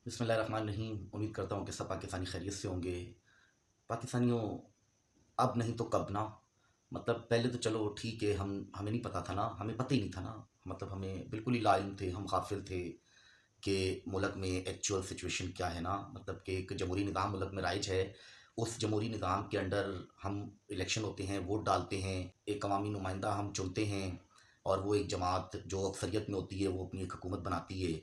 बिस्मिल्लाहिर्रहमानिर्रहीम। उम्मीद करता हूँ कि सब पाकिस्तानी खैरियत से होंगे। पाकिस्तानियों, अब नहीं तो कब ना। मतलब पहले तो चलो ठीक है, हमें नहीं पता था ना, हमें पता ही नहीं था ना। मतलब हमें बिल्कुल ही लाइम थे, हम गाफिल थे कि मुल्क में एक्चुअल सिचुएशन क्या है ना। मतलब कि एक जमहूरी निज़ाम मुल्क में राइज है। उस जमहूरी निज़ाम के अंडर हम इलेक्शन होते हैं, वोट डालते हैं, एक अवामी नुमाइंदा हम चुनते हैं और वो एक जमात जो अक्सरियत में होती है वो अपनी एक हुकूमत बनाती है।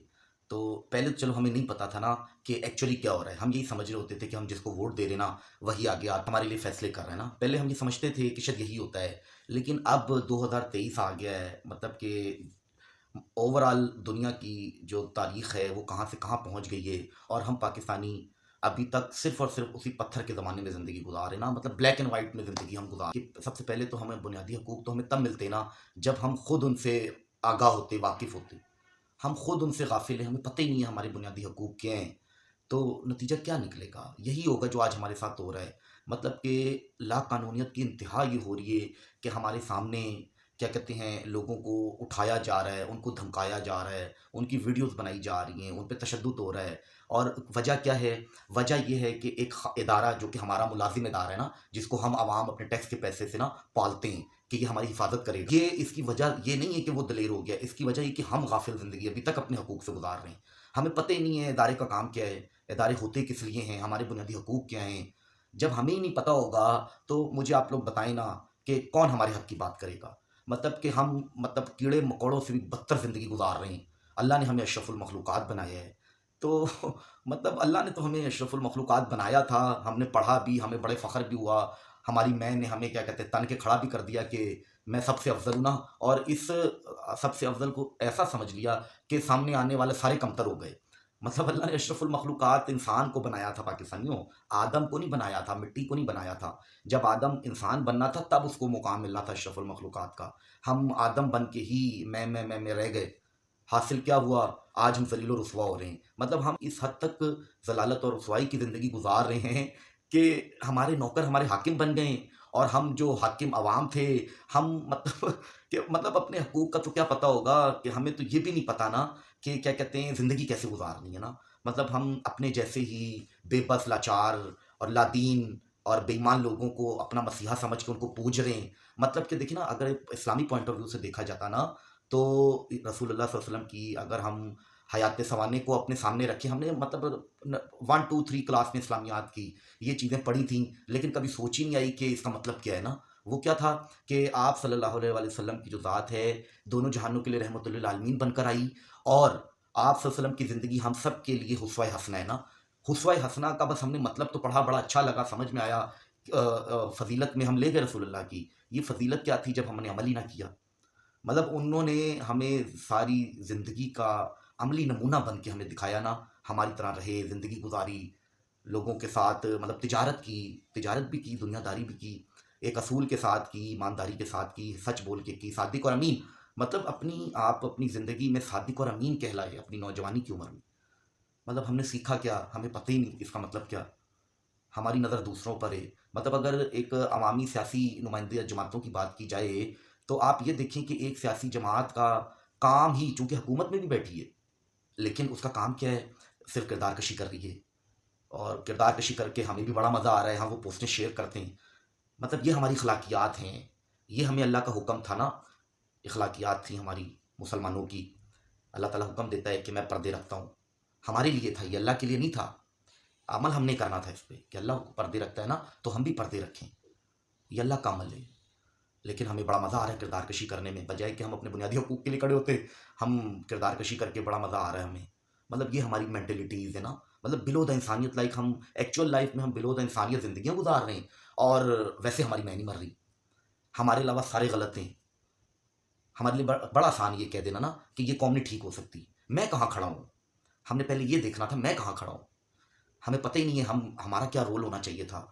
तो पहले तो चलो हमें नहीं पता था ना कि एक्चुअली क्या हो रहा है। हम यही समझ रहे होते थे कि हम जिसको वोट दे रहे ना वही आगे आ हमारे लिए फैसले कर रहे हैं ना। पहले हम ये समझते थे कि शायद यही होता है। लेकिन अब 2023 आ गया है, मतलब कि ओवरऑल दुनिया की जो तारीख है वो कहाँ से कहाँ पहुँच गई है। और हम पाकिस्तानी अभी तक सिर्फ और सिर्फ उसी पत्थर के ज़माने में ज़िंदगी गुजार रहे हैं ना। मतलब ब्लैक एंड वाइट में ज़िंदगी हम गुजार कि सबसे पहले तो हमें बुनियादी हकूक़ तो हमें तब मिलते ना जब हम खुद उनसे आगाह होते, वाकिफ़ होते। हम खुद उनसे गाफिल हैं, हमें पता ही नहीं है हमारे बुनियादी हकूक़ क्या हैं। तो नतीजा क्या निकलेगा? यही होगा जो आज हमारे साथ हो रहा है। मतलब कि लाक़ानूनियत की इंतहा ये हो रही है कि हमारे सामने क्या कहते हैं, लोगों को उठाया जा रहा है, उनको धमकाया जा रहा है, उनकी वीडियोज़ बनाई जा रही हैं, उन पे तशद्दुद हो रहा है। और वजह क्या है? वजह ये है कि एक इदारा जो कि हमारा मुलाज़िम इदारा है ना, जिसको हम आवाम अपने टैक्स के पैसे से ना पालते हैं कि ये हमारी हिफाज़त करेगा। ये इसकी वजह ये नहीं है कि वो दलेर हो गया, इसकी वजह ये कि हम गाफिल ज़िंदगी अभी तक अपने हकूक़ से गुज़ार रहे हैं। हमें पता ही नहीं है इदारे का काम क्या है, इदारे होते किस लिए हैं, हमारे बुनियादी हकूक़ क्या हैं। जब हमें ही नहीं पता होगा तो मुझे आप लोग बताएँ ना कि कौन हमारे हक़ की बात करेगा। मतलब कि हम मतलब कीड़े-मकोड़ों से भी बदतर ज़िंदगी गुज़ार रहे हैं। अल्लाह ने हमें अशरफुल मखलूक़ात बनाया है। तो मतलब अल्लाह ने तो हमें अशरफुल मखलूक़ात बनाया था, हमने पढ़ा भी, हमें बड़े फ़ख्र भी हुआ। हमारी माँ ने हमें क्या कहते हैं तन के खड़ा भी कर दिया कि मैं सबसे अफ़ज़ल हूँ ना। और इस सबसे अफ़ज़ल को ऐसा समझ लिया कि सामने आने वाले सारे कमतर हो गए। मतलब अल्लाह ने अशरफुल मखलूक़ात इंसान को बनाया था पाकिस्तानियों, आदम को नहीं बनाया था, मिट्टी को नहीं बनाया था। जब आदम इंसान बनना था तब उसको मुकाम मिलना था अशरफुल मखलूक़ात का। हम आदम बन के ही मैं रह गए। हासिल क्या हुआ? आज हम ज़लील और रुसवा हो रहे हैं। मतलब हम इस हद तक ज़लालत और रुसवाई की ज़िंदगी गुज़ार रहे हैं कि हमारे नौकर हमारे हाकिम बन गए हैं और हम जो हाकिम अवाम थे, हम मतलब कि मतलब अपने हकूक़ का तो क्या पता होगा कि हमें तो ये भी नहीं पता ना कि क्या कहते हैं ज़िंदगी कैसे गुज़ारनी है ना। मतलब हम अपने जैसे ही बेबस, लाचार और लादीन और बेईमान लोगों को अपना मसीहा समझ के उनको पूज रहे हैं। मतलब कि देखिए ना, अगर इस्लामी पॉइंट ऑफ व्यू से देखा जाता ना तो रसूलुल्लाह सल्लल्लाहु अलैहि वसल्लम की अगर हम हयात सवाने को अपने सामने रखें, हमने मतलब 1, 2, 3 क्लास में इस्लामियात की ये चीज़ें पढ़ी थी, लेकिन कभी सोच ही नहीं आई कि इसका मतलब क्या है ना। वो क्या था कि आप सल्लल्लाहु अलैहि वसल्लम की जो ज़ात है, दोनों जहानों के लिए रहमतुल लिल आलमीन बनकर आई। और आप सल्लल्लाहु अलैहि वसल्लम की ज़िंदगी हम सब के लिए हुस्वा-ए हसना है ना। हुस्वा-ए हसना का बस हमने मतलब तो पढ़ा, बड़ा अच्छा लगा, समझ में आया। फ़ज़ीलत में हम ले गए रसूलुल्लाह की। ये फ़ज़ीलत क्या थी जब हमने अमल ही ना किया। मतलब उन्होंने हमें सारी ज़िंदगी का अमली नमूना बन के हमें दिखाया ना, हमारी तरह रहे, ज़िंदगी गुज़ारी, लोगों के साथ मतलब तिजारत भी की, दुनियादारी भी की, एक असूल के साथ की, ईमानदारी के साथ की, सच बोल के की, सादिक और अमीन। मतलब आप अपनी ज़िंदगी में सादिक और अमीन कहलाए अपनी नौजवानी की उम्र में। मतलब हमने सीखा क्या? हमें पता ही नहीं इसका मतलब क्या? हमारी नज़र दूसरों पर है। मतलब अगर एक अवामी सियासी नुमाइंदे या जमातों की बात की जाए, तो आप ये देखें कि एक सियासी जमात का काम ही चूँकि हुकूमत में भी बैठी है, लेकिन उसका काम क्या है? सिर्फ़ किरदार कशी कर रही है और किरदार कशी करके हमें भी बड़ा मज़ा आ रहा है, हम वो पोस्टें शेयर करते हैं। मतलब ये हमारी अखलाकियात हैं, ये हमें अल्लाह का हुक्म था ना, अखलाकियात थी हमारी मुसलमानों की। अल्लाह ताला हुक्म देता है कि मैं पर्दे रखता हूँ, हमारे लिए था ये, अल्लाह के लिए नहीं था। अमल हमने करना था इस पे कि अल्लाह पर्दे रखता है ना, तो हम भी पर्दे रखें, ये अल्लाह का अमल है। लेकिन हमें बड़ा मज़ा आ रहा है किरदार कशी करने में, बजाय कि हम अपने बुनियादी हकूक़ के लिए खड़े होते, हम किरदार कशी करके बड़ा मज़ा आ रहा है हमें। मतलब ये हमारी मेंटालिटीज़ है ना। मतलब बिलो द इंसानियत, लाइक हम एक्चुअल लाइफ़ में हम बिलो द इंसानियत ज़िंदगियाँ गुज़ार रहे हैं और वैसे हमारी मैं नहीं मर रही। हमारे अलावा सारे गलत हैं। हमारे लिए बड़ा आसान ये कह देना ना कि ये कौम नहीं ठीक हो सकती। मैं कहाँ खड़ा हूँ? हमने पहले ये देखना था मैं कहाँ खड़ा हूँ। हमें पता ही नहीं है हमारा क्या रोल होना चाहिए था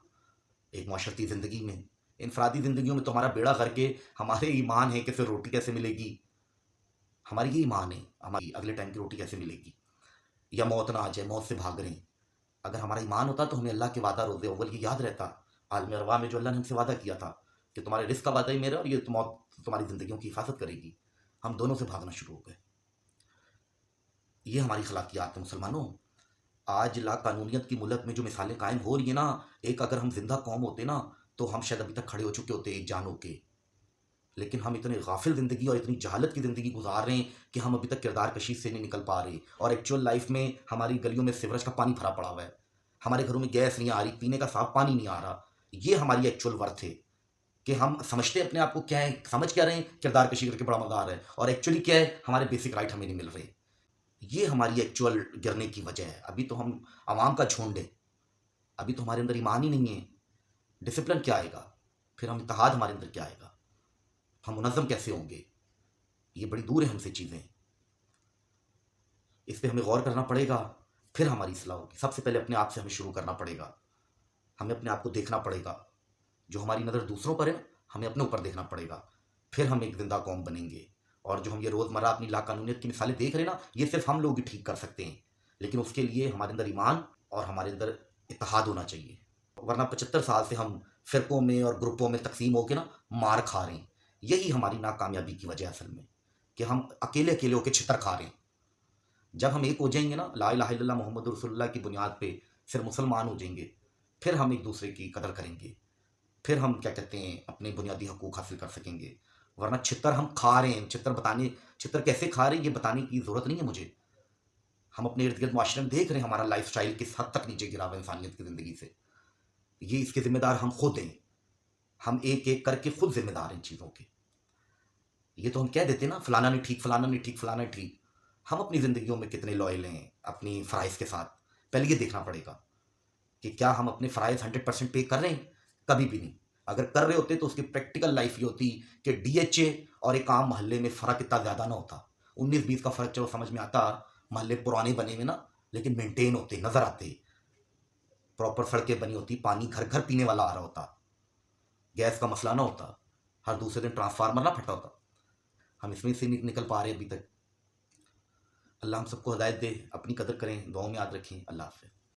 एक माशरती ज़िंदगी में। इनफ़रादी ज़िंदगियों में तो हमारा बेड़ा गर्क है, हमारे ईमान है कि फिर रोटी कैसे मिलेगी? हमारी ये ईमान है, हमारी अगले टाइम की रोटी कैसे मिलेगी? या मौत ना आ जाए, मौत से भाग रहे हैं। अगर हमारा ईमान होता तो हमें अल्लाह के वादा रोज़े अव्वल की याद रहता। आलम अरवा में जो अल्लाह ने हमसे वादा किया था कि तुम्हारे रिज़्क़ का वादा ही मेरा और ये मौत तुम्हारी ज़िंदगियों की हिफ़ाज़त करेगी। हम दोनों से भागना शुरू हो गए। ये हमारी अखलाकियात है मुसलमानों। आज लाकानूनियत की मुल्क में जो मिसालें कायम हो रही हैं ना, एक अगर हम जिंदा कौम होते ना, तो हम शायद अभी तक खड़े हो चुके होते एक जान होके। लेकिन हम इतने गाफिल ज़िंदगी और इतनी जहालत की ज़िंदगी गुजार रहे हैं कि हम अभी तक किरदार कशी से नहीं निकल पा रहे, और एक्चुअल लाइफ में हमारी गलियों में सीवरेज का पानी भरा पड़ा हुआ है, हमारे घरों में गैस नहीं आ रही, पीने का साफ पानी नहीं आ रहा। ये हमारी एक्चुअल वर्थ है कि हम समझते हैं अपने आप को क्या है, समझ क्या रहे हैं, किरदार कशी करके बड़ा मजा आ रहा है, और एक्चुअली क्या है, हमारे बेसिक राइट हमें नहीं मिल रहे। ये हमारी एक्चुअल गिरने की वजह है। अभी तो हम आवाम का झुंड है, अभी तो हमारे अंदर ईमान ही नहीं है। डिसिप्लिन क्या आएगा, फिर हम इत्तेहाद हमारे अंदर क्या आएगा, हम मुनज़्ज़म कैसे होंगे? ये बड़ी दूर है हमसे चीज़ें, इस पे हमें गौर करना पड़ेगा, फिर हमारी इस्लाह होगी। सबसे पहले अपने आप से हमें शुरू करना पड़ेगा, हमें अपने आप को देखना पड़ेगा। जो हमारी नज़र दूसरों पर है, हमें अपने ऊपर देखना पड़ेगा, फिर हम एक जिंदा कौम बनेंगे। और जो हम ये रोज़मर्रा अपनी लाकानूनियत की मिसालें देख रहे हैं ना, ये सिर्फ हम लोग ही ठीक कर सकते हैं, लेकिन उसके लिए हमारे अंदर ईमान और हमारे अंदर इत्तेहाद होना चाहिए। वरना 75 साल से हम फ़िरक़ों में और ग्रुपों में तकसीम होकर ना मार खा रहे हैं। यही हमारी नाकामयाबी की वजह है असल में, कि हम अकेले अकेले होकर छितर खा रहे हैं। जब हम एक हो जाएंगे ना, ला इलाहा इल्लल्लाह मुहम्मद रसूलुल्लाह की बुनियाद पे, फिर मुसलमान हो जाएंगे, फिर हम एक दूसरे की कदर करेंगे, फिर हम क्या कहते हैं अपने बुनियादी हकूक़ हासिल कर सकेंगे। वरना छितर हम खा रहे हैं, छितर कैसे खा रहे हैं ये बताने की ज़रूरत नहीं है मुझे। हम अपने इर्द गिर्द माशरे में देख रहे हैं हमारा लाइफ स्टाइल किस हद तक नीचे गिरा हुआ है इंसानियत की ज़िंदगी से। ये इसके ज़िम्मेदार हम खुद हैं, हम एक एक करके खुद जिम्मेदार हैं इन चीज़ों के। ये तो हम कह देते हैं ना, फलाना नहीं ठीक, फलाना नहीं ठीक, फलाना नहीं ठीक। हम अपनी ज़िंदगियों में कितने लॉयल हैं अपनी फ़राइज़ के साथ, पहले ये देखना पड़ेगा कि क्या हम अपने फ़राइज़ 100% पे कर रहे हैं? कभी भी नहीं। अगर कर रहे होते तो उसकी प्रैक्टिकल लाइफ ये होती कि डीएचए और एक आम मोहल्ले में फ़र्क इतना ज़्यादा ना होता। 19-20 का फ़र्क चलो समझ में आता, मोहल्ले पुराने बने हुए ना, लेकिन मेंटेन होते, नज़र आते, प्रॉपर सड़कें बनी होती, पानी घर घर पीने वाला आ रहा होता, गैस का मसला ना होता, हर दूसरे दिन ट्रांसफार्मर ना फटा होता। हम इसमें से नहीं निकल पा रहे अभी तक। अल्लाह हम सबको हिदायत दे, अपनी कदर करें, दुआओं में याद रखें। अल्लाह हाफ़िज़।